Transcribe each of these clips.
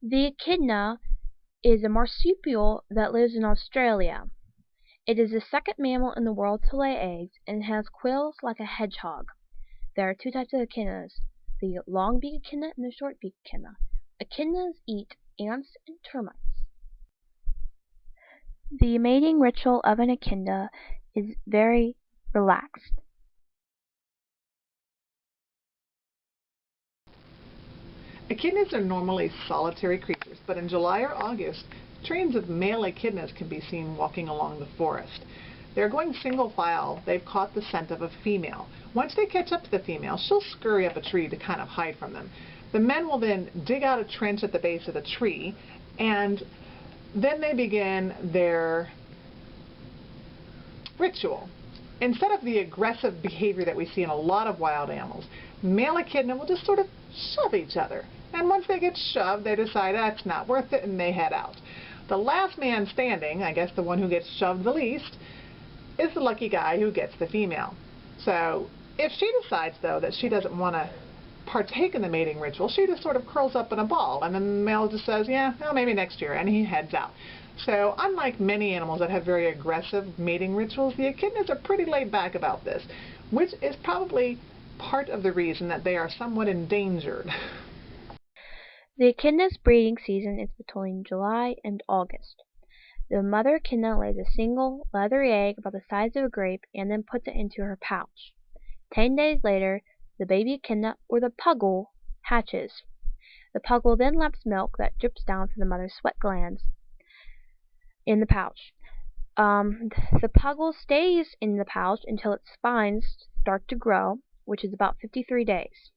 The echidna is a marsupial that lives in Australia. It is the second mammal in the world to lay eggs, and has quills like a hedgehog. There are two types of echidnas, the long-beaked echidna and the short-beaked echidna. Echidnas eat ants and termites. The mating ritual of an echidna is very relaxed. Echidnas are normally solitary creatures, but in July or August, trains of male echidnas can be seen walking along the forest. They're going single file. They've caught the scent of a female. Once they catch up to the female, she'll scurry up a tree to kind of hide from them. The men will then dig out a trench at the base of the tree, and then they begin their ritual. Instead of the aggressive behavior that we see in a lot of wild animals, male echidna will just sort of shove each other. And once they get shoved, they decide that's not worth it, and they head out. The last man standing, I guess the one who gets shoved the least, is the lucky guy who gets the female. So if she decides, though, that she doesn't want to partake in the mating ritual, she just sort of curls up in a ball, and then the male just says, yeah, well, maybe next year, and he heads out. So unlike many animals that have very aggressive mating rituals, the echidnas are pretty laid back about this, which is probably part of the reason that they are somewhat endangered. The echidna's breeding season is between July and August. The mother echidna lays a single, leathery egg about the size of a grape and then puts it into her pouch. 10 days later, the baby echidna, or the puggle, hatches. The puggle then laps milk that drips down from the mother's sweat glands in the pouch. The puggle stays in the pouch until its spines start to grow, which is about 53 days.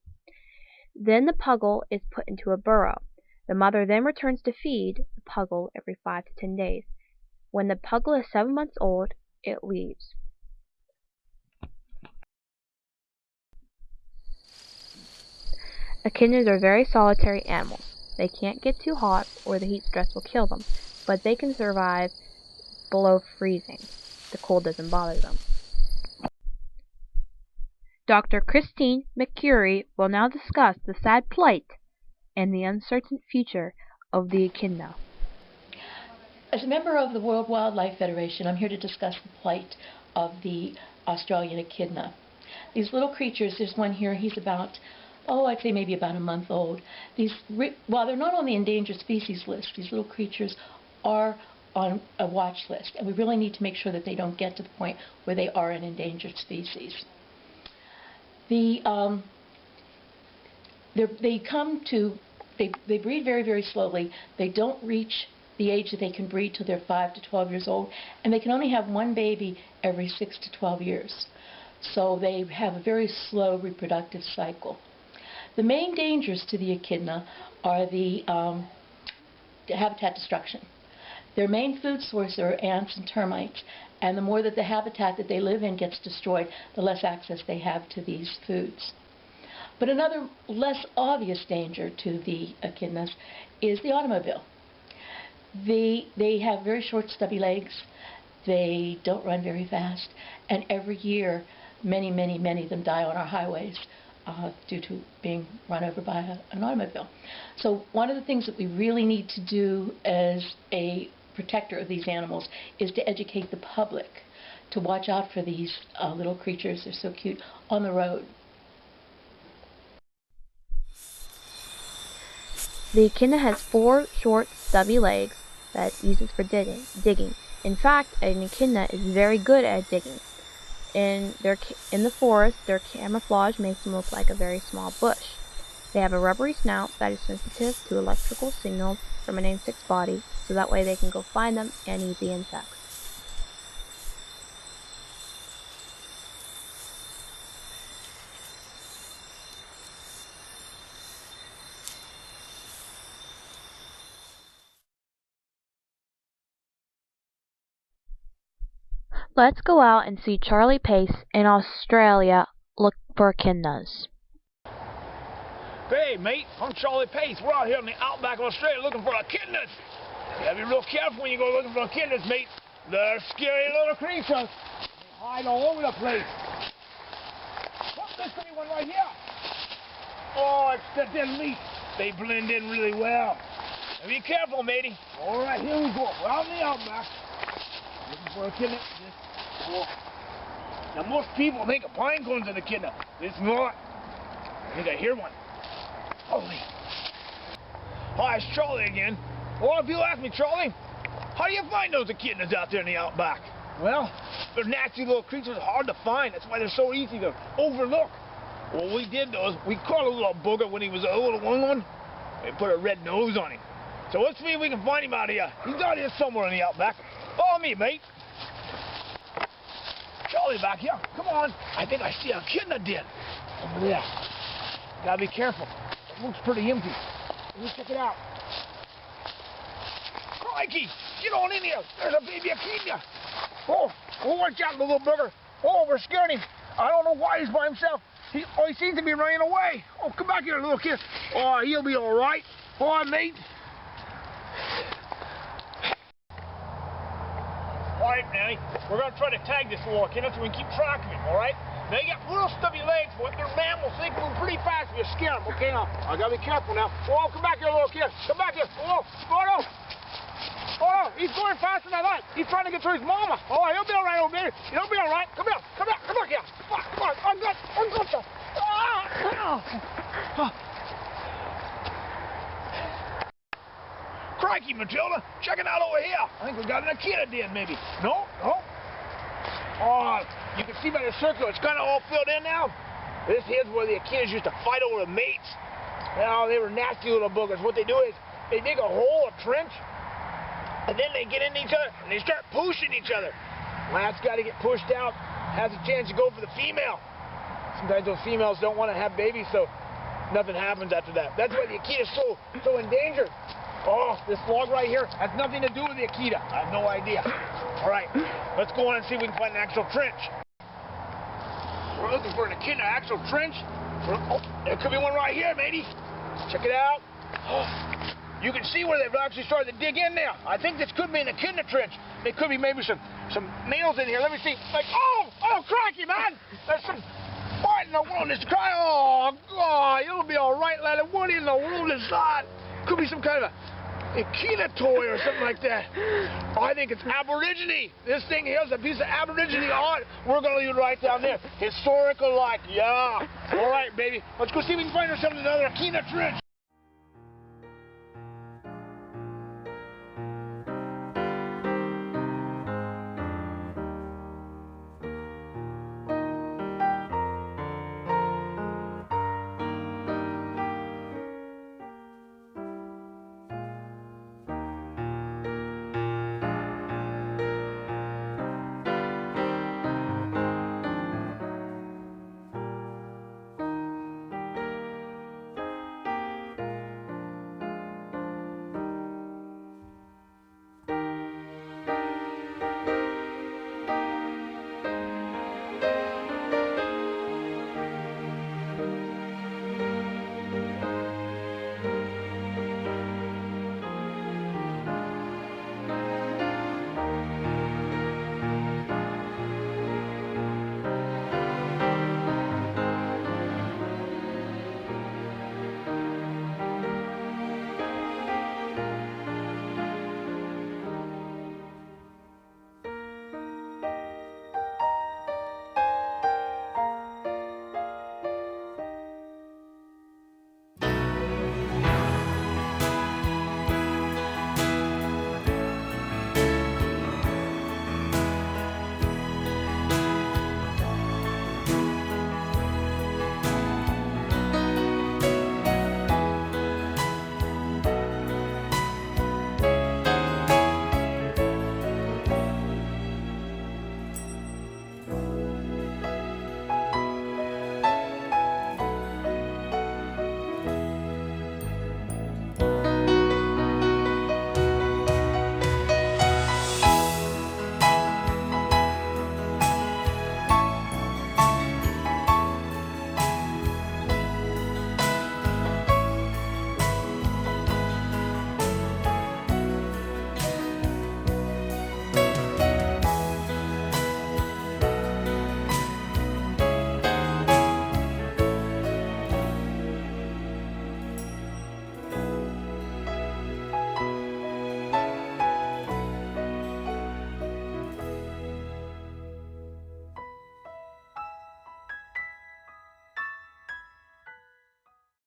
Then the puggle is put into a burrow. The mother then returns to feed the puggle every 5 to 10 days. When the puggle is 7 months old, it leaves. Echidnas are very solitary animals. They can't get too hot or the heat stress will kill them, but they can survive below freezing. The cold doesn't bother them. Dr. Christine McCurry will now discuss the sad plight and the uncertain future of the echidna. As a member of the World Wildlife Federation, I'm here to discuss the plight of the Australian echidna. These little creatures, there's one here, he's about, I'd say maybe about a month old. While they're not on the endangered species list, these little creatures are on a watch list, and we really need to make sure that they don't get to the point where they are an endangered species. They breed very, very slowly. They don't reach the age that they can breed till they're 5 to 12 years old, and they can only have one baby every 6 to 12 years. So they have a very slow reproductive cycle. The main dangers to the echidna are the habitat destruction. Their main food source are ants and termites, and the more that the habitat that they live in gets destroyed, the less access they have to these foods. But another less obvious danger to the echidnas is the automobile. They have very short, stubby legs. They don't run very fast, and every year, many of them die on our highways due to being run over by an automobile. So one of the things that we really need to do as a protector of these animals is to educate the public to watch out for these little creatures. They're so cute on the road. The echidna has 4 short, stubby legs that it uses for digging. In fact, an echidna is very good at digging. In the forest, their camouflage makes them look like a very small bush. They have a rubbery snout that is sensitive to electrical signals from an insect's body, so that way they can go find them and eat the insects. Let's go out and see Charlie Pace in Australia look for echidnas. Hey mate, I'm Charlie Pace. We're out here in the outback of Australia looking for echidnas. You gotta be real careful when you go looking for echidnas, mate. They're scary little creatures. They hide all over the place. What's this pretty one right here? Oh, it's the dead leaf. They blend in really well. Now be careful, matey. All right, here we go. We're out in the outback. Looking for echidna. Now, most people think of pine cones in echidna. It's not. I think I hear one. Holy. Hi, it's Charlie again. A lot of people ask me, Charlie, how do you find those echidnas out there in the outback? Well, they're nasty little creatures, hard to find. That's why they're so easy to overlook. What we did though is we caught a little booger when he was a little one. We put a red nose on him. So let's see if we can find him out here. He's out here somewhere in the outback. Follow me, mate. Charlie back here. Come on. I think I see a echidna den over there. Gotta be careful. It looks pretty empty. Let's check it out. Crikey! Get on in here. There's a baby echidna. Oh, watch out, little booger. Oh, we're scaring him. I don't know why he's by himself. He seems to be running away. Oh, come back here, little kid. Oh, he'll be all right. All right, mate. All right, Nanny. We're going to try to tag this little echidna so we can keep track of him, all right? They got little stubby legs, but they're mammals. They can move pretty fast if you scare them. Okay, now, I got to be careful now. Oh, come back here, little kid. Come back here. Oh, no. Oh, he's going faster than I thought. He's trying to get to his mama. Oh, he'll be all right, old baby. He'll be all right. Come here. Come back here. Come on. I'm good. Crikey, Matilda. Check it out over here. I think we got an echidna den, maybe. No. Oh, you can see by the circle, it's kind of all filled in now. This here's where the echidnas used to fight over the mates. Now, they were nasty little boogers. What they do is they dig a hole, a trench, and then they get into each other, and they start pushing each other. Last guy to get pushed out has a chance to go for the female. Sometimes those females don't want to have babies, so nothing happens after that. That's why the echidna is so endangered. Oh, this log right here has nothing to do with the echidna. I have no idea. All right, let's go on and see if we can find an actual trench. We're looking for an echidna actual trench. Oh, there could be one right here, matey. Check it out. Oh. You can see where they've actually started to dig in there. I think this could be an echidna trench. There could be maybe some males in here. Let me see. Like, oh, crikey, man. There's some, what in the world is crying? Oh, God, it'll be all right, lad. What in the world is that? Could be some kind of a echidna toy or something like that. I think it's Aborigine. This thing here is a piece of Aborigine art. We're going to leave it right down there. Historical like, yeah. All right, baby. Let's go see if we can find ourselves another echidna trench.